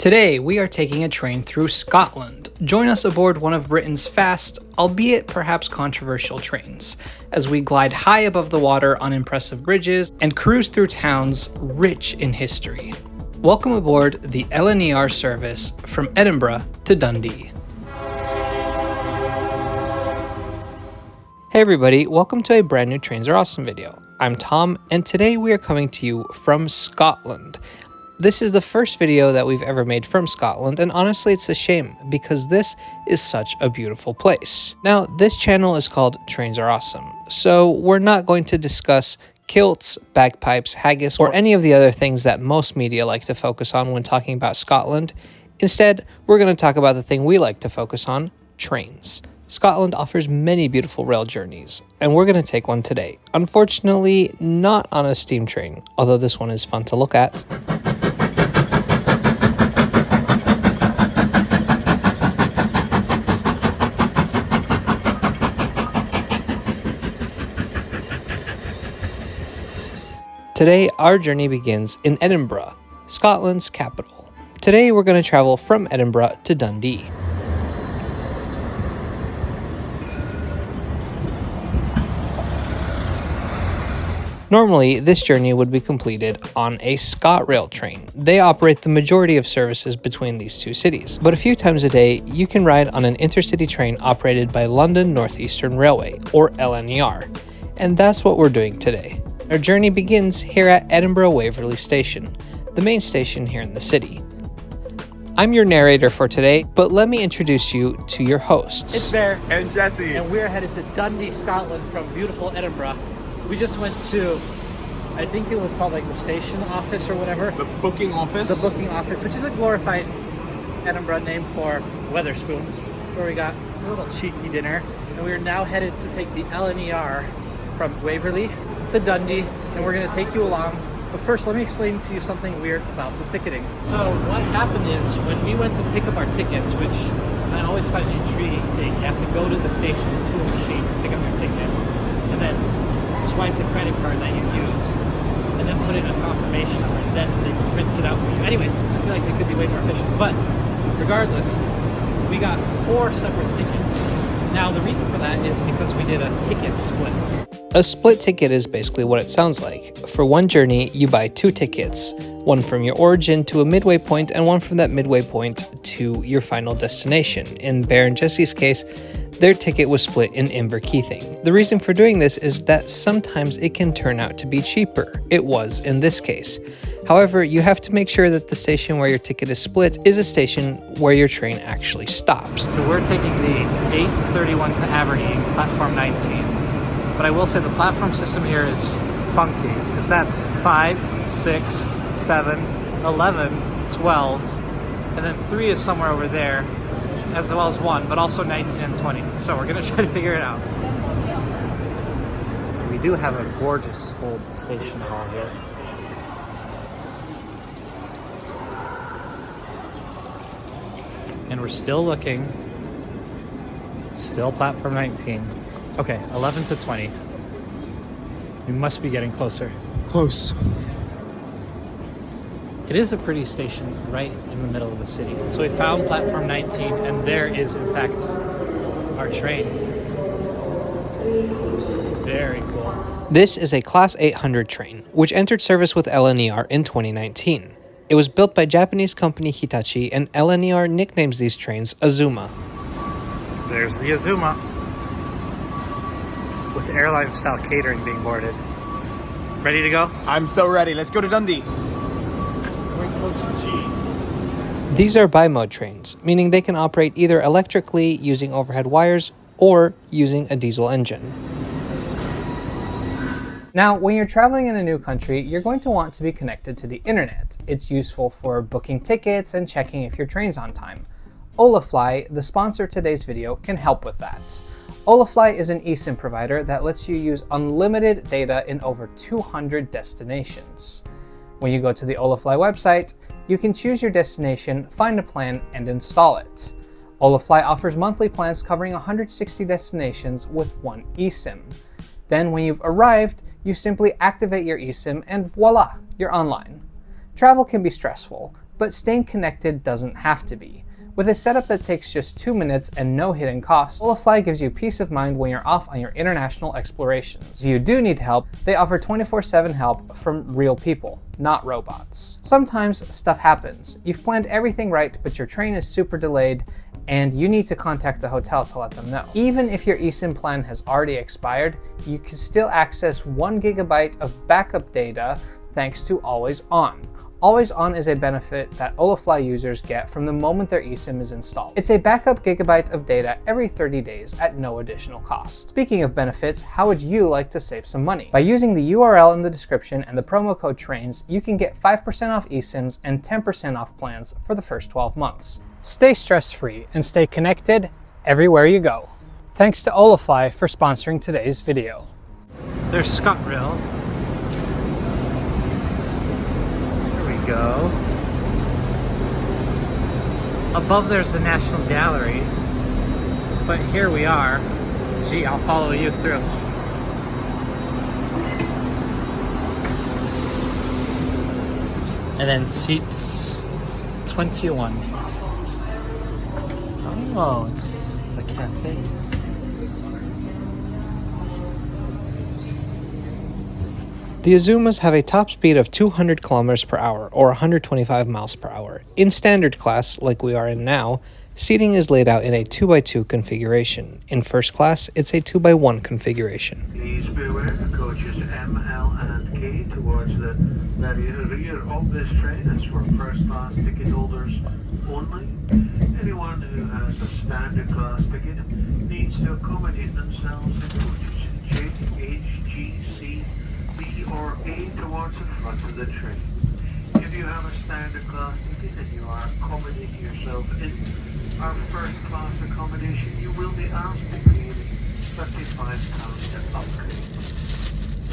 Today, we are taking a train through Scotland. Join us aboard one of Britain's fast, albeit perhaps controversial trains, as we glide high above the water on impressive bridges and cruise through towns rich in history. Welcome aboard the LNER service from Edinburgh to Dundee. Hey everybody, welcome to a brand new Trains Are Awesome video. I'm Tom, and today we are coming to you from Scotland. This is the first video that we've ever made from Scotland, and honestly it's a shame because this is such a beautiful place. Now, this channel is called Trains Are Awesome, so we're not going to discuss kilts, bagpipes, haggis, or any of the other things that most media like to focus on when talking about Scotland. Instead, we're going to talk about the thing we like to focus on, trains. Scotland offers many beautiful rail journeys, and we're going to take one today. Unfortunately, not on a steam train, although this one is fun to look at. Today, our journey begins in Edinburgh, Scotland's capital. Today, we're going to travel from Edinburgh to Dundee. Normally, this journey would be completed on a ScotRail train. They operate the majority of services between these two cities, but a few times a day, you can ride on an intercity train operated by London North Eastern Railway, or LNER, and that's what we're doing today. Our journey begins here at Edinburgh Waverly Station, the main station here in the city. I'm your narrator for today, but let me introduce you to your hosts. It's Bear and Jesse, and we're headed to Dundee, Scotland from beautiful Edinburgh. We just went to, I think it was called like the station office or whatever. The booking office? The booking office, which is a glorified Edinburgh name for Wetherspoons, where we got a little cheeky dinner. And we are now headed to take the LNER from Waverly to Dundee, and we're going to take you along. But first, let me explain to you something weird about the ticketing. So what happened is, when we went to pick up our tickets, which I always find an intriguing thing, you have to go to the station to a machine to pick up your ticket, and then swipe the credit card that you used, and then put in a confirmation number, and then they print it out for you. Anyways, I feel like they could be way more efficient. But regardless, we got 4 separate tickets. Now, the reason for that is because we did a ticket split. A split ticket is basically what it sounds like. For one journey, you buy 2 tickets, one from your origin to a midway point and one from that midway point to your final destination. In Bear and Jesse's case, their ticket was split in Inverkeithing. The reason for doing this is that sometimes it can turn out to be cheaper. It was in this case. However, you have to make sure that the station where your ticket is split is a station where your train actually stops. So we're taking the 8:31 to Aberdeen, platform 19. But I will say the platform system here is funky, because that's 5, 6, 7, 11, 12, and then 3 is somewhere over there, as well as 1, but also 19 and 20. So we're going to try to figure it out. We do have a gorgeous old station hall here. And we're still looking. Still platform 19. Okay, 11 to 20. We must be getting closer. Close. It is a pretty station right in the middle of the city. So we found platform 19, and there is, in fact, our train. Very cool. This is a Class 800 train, which entered service with LNER in 2019. It was built by Japanese company Hitachi, and LNER nicknames these trains Azuma. There's the Azuma, with airline-style catering being boarded. Ready to go? I'm so ready. Let's go to Dundee. We're in Coach G. These are bi-mode trains, meaning they can operate either electrically using overhead wires or using a diesel engine. Now, when you're traveling in a new country, you're going to want to be connected to the internet. It's useful for booking tickets and checking if your train's on time. Olafly, the sponsor of today's video, can help with that. Olafly is an eSIM provider that lets you use unlimited data in over 200 destinations. When you go to the Olafly website, you can choose your destination, find a plan, and install it. Olafly offers monthly plans covering 160 destinations with one eSIM. Then when you've arrived, you simply activate your eSIM and voila, you're online. Travel can be stressful, but staying connected doesn't have to be. With a setup that takes just 2 minutes and no hidden costs, Olafly gives you peace of mind when you're off on your international explorations. If you do need help, they offer 24/7 help from real people, not robots. Sometimes stuff happens. You've planned everything right, but your train is super delayed, and you need to contact the hotel to let them know. Even if your eSIM plan has already expired, you can still access 1 GB of backup data thanks to Always On. Always On is a benefit that Olafly users get from the moment their eSIM is installed. It's a backup gigabyte of data every 30 days at no additional cost. Speaking of benefits, how would you like to save some money? By using the URL in the description and the promo code TRAINS, you can get 5% off eSIMs and 10% off plans for the first 12 months. Stay stress-free and stay connected everywhere you go. Thanks to Olafly for sponsoring today's video. There's ScotRail. Go. Above there's the National Gallery, but here we are. Gee, I'll follow you through. And then seats 21. Oh, it's a cafe. The Azumas have a top speed of 200 km per hour or 125 miles per hour. In standard class, like we are in now, seating is laid out in a 2x2 configuration. In first class, it's a 2x1 configuration. Please beware, coaches M, L, and K towards the very rear of this train is for first class ticket holders only. Anyone who has a standard class ticket needs to accommodate themselves in coaches J, H, G, C, B, or A towards the front of the train. If you have a standard class ticket and you are accommodating yourself in our first class accommodation, you will be asked to pay £55 to upgrade.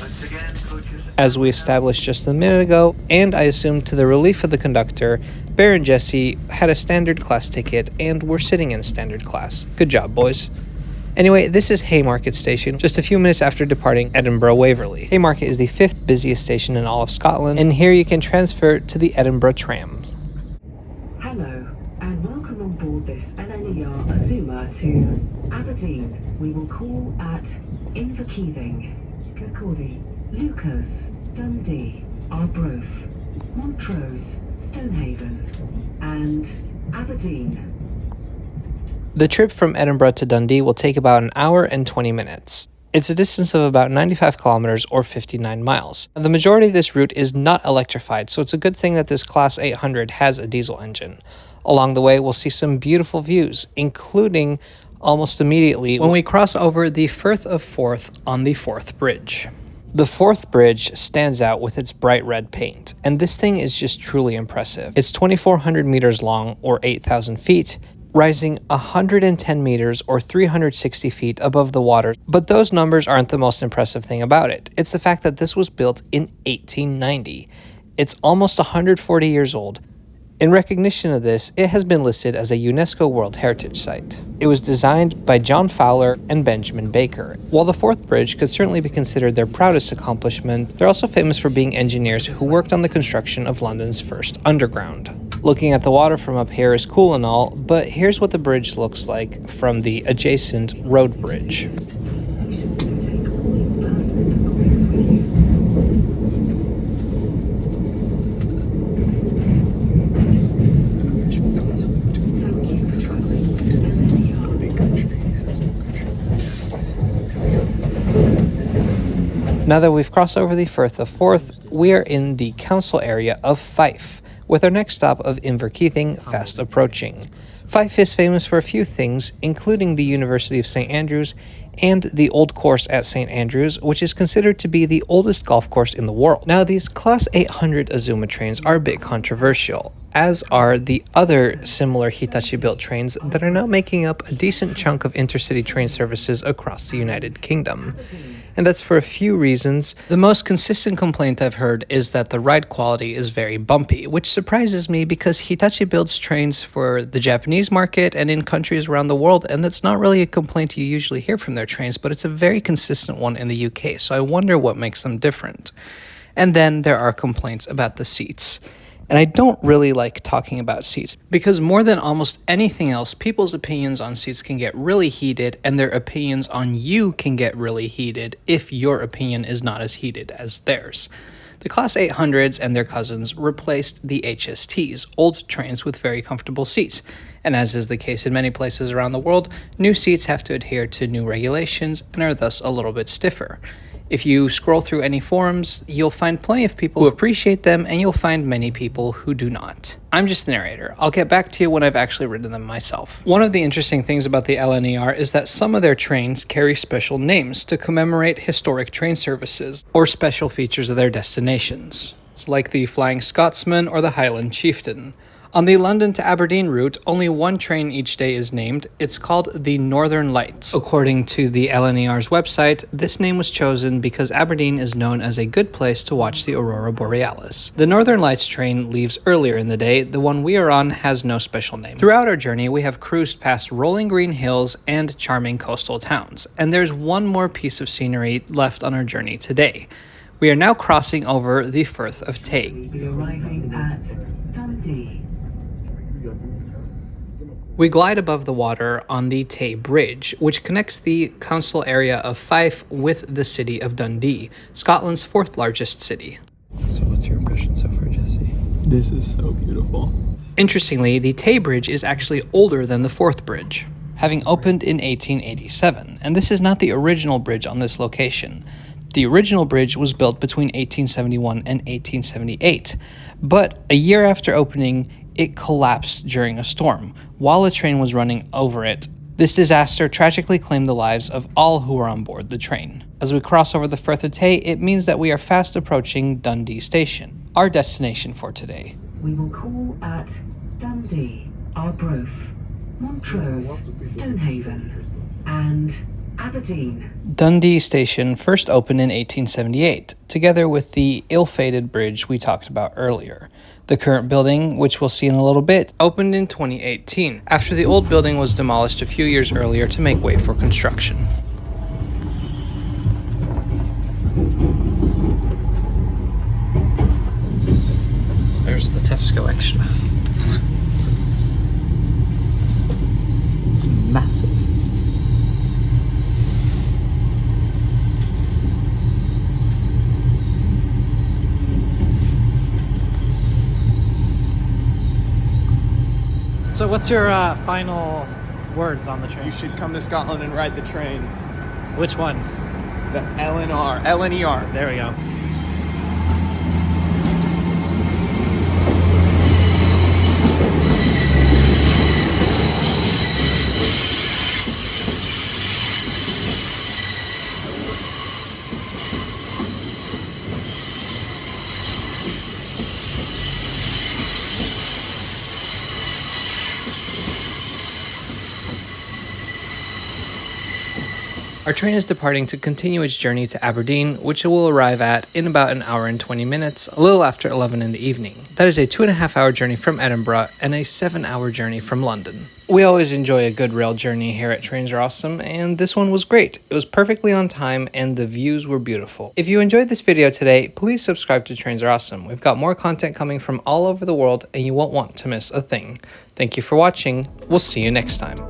Once again, coaches... As we established just a minute ago, and I assume to the relief of the conductor, Bear and Jesse had a standard class ticket and were sitting in standard class. Good job, boys. Anyway, this is Haymarket Station, just a few minutes after departing Edinburgh Waverly. Haymarket is the 5th busiest station in all of Scotland, and here you can transfer to the Edinburgh trams. Hello, and welcome on board this LNER Azuma to Aberdeen. We will call at Inverkeithing, Kirkcaldy, Lucas, Dundee, Arbroath, Montrose, Stonehaven, and Aberdeen. The trip from Edinburgh to Dundee will take about an hour and 20 minutes. It's a distance of about 95 kilometers or 59 miles. The majority of this route is not electrified, so it's a good thing that this Class 800 has a diesel engine. Along the way, we'll see some beautiful views, including almost immediately when we cross over the Firth of Forth on the Forth Bridge. The Forth Bridge stands out with its bright red paint, and this thing is just truly impressive. It's 2,400 meters long or 8,000 feet, rising 110 meters or 360 feet above the water. But those numbers aren't the most impressive thing about it. It's the fact that this was built in 1890. It's almost 140 years old. In recognition of this, it has been listed as a UNESCO World Heritage Site. It was designed by John Fowler and Benjamin Baker. While the Forth Bridge could certainly be considered their proudest accomplishment, they're also famous for being engineers who worked on the construction of London's first underground. Looking at the water from up here is cool and all, but here's what the bridge looks like from the adjacent road bridge. Now that we've crossed over the Firth of Forth, we are in the council area of Fife, with our next stop of Inverkeithing fast approaching. Fife is famous for a few things, including the University of St. Andrews and the Old Course at St. Andrews, which is considered to be the oldest golf course in the world. Now, these Class 800 Azuma trains are a bit controversial, as are the other similar Hitachi-built trains that are now making up a decent chunk of intercity train services across the United Kingdom. And that's for a few reasons. The most consistent complaint I've heard is that the ride quality is very bumpy, which surprises me because Hitachi builds trains for the Japanese market and in countries around the world, and that's not really a complaint you usually hear from their trains, but it's a very consistent one in the UK, so I wonder what makes them different. And then there are complaints about the seats. And I don't really like talking about seats because more than almost anything else, people's opinions on seats can get really heated, and their opinions on you can get really heated if your opinion is not as heated as theirs. The Class 800s and their cousins replaced the HSTs, old trains with very comfortable seats. And as is the case in many places around the world, new seats have to adhere to new regulations and are thus a little bit stiffer. If you scroll through any forums, you'll find plenty of people who appreciate them, and you'll find many people who do not. I'm just the narrator. I'll get back to you when I've actually ridden them myself. One of the interesting things about the LNER is that some of their trains carry special names to commemorate historic train services or special features of their destinations. It's like the Flying Scotsman or the Highland Chieftain. On the London to Aberdeen route, only one train each day is named. It's called the Northern Lights. According to the LNER's website, this name was chosen because Aberdeen is known as a good place to watch the Aurora Borealis. The Northern Lights train leaves earlier in the day. The one we are on has no special name. Throughout our journey, we have cruised past rolling green hills and charming coastal towns. And there's one more piece of scenery left on our journey today. We are now crossing over the Forth of Tay. We'll be arriving at Dundee. We glide above the water on the Tay Bridge, which connects the council area of Fife with the city of Dundee, Scotland's fourth largest city. So what's your impression so far, Jesse? This is so beautiful. Interestingly, the Tay Bridge is actually older than the Forth Bridge, having opened in 1887, and this is not the original bridge on this location. The original bridge was built between 1871 and 1878, but a year after opening, it collapsed during a storm while a train was running over it. This disaster tragically claimed the lives of all who were on board the train. As we cross over the Forth of Tay, it means that we are fast approaching Dundee Station, our destination for today. We will call at Dundee, Arbroath, Montrose, Stonehaven, and Aberdeen. Dundee Station first opened in 1878, together with the ill-fated bridge we talked about earlier. The current building, which we'll see in a little bit, opened in 2018, after the old building was demolished a few years earlier to make way for construction. There's the Tesco Extra. It's massive. So what's your final words on the train? You should come to Scotland and ride the train. Which one? The LNR. LNER. There we go. Our train is departing to continue its journey to Aberdeen, which it will arrive at in about an hour and 20 minutes, a little after 11 in the evening. That is a 2.5-hour journey from Edinburgh and a 7-hour journey from London. We always enjoy a good rail journey here at Trains Are Awesome, and this one was great. It was perfectly on time and the views were beautiful. If you enjoyed this video today, please subscribe to Trains Are Awesome. We've got more content coming from all over the world and you won't want to miss a thing. Thank you for watching. We'll see you next time.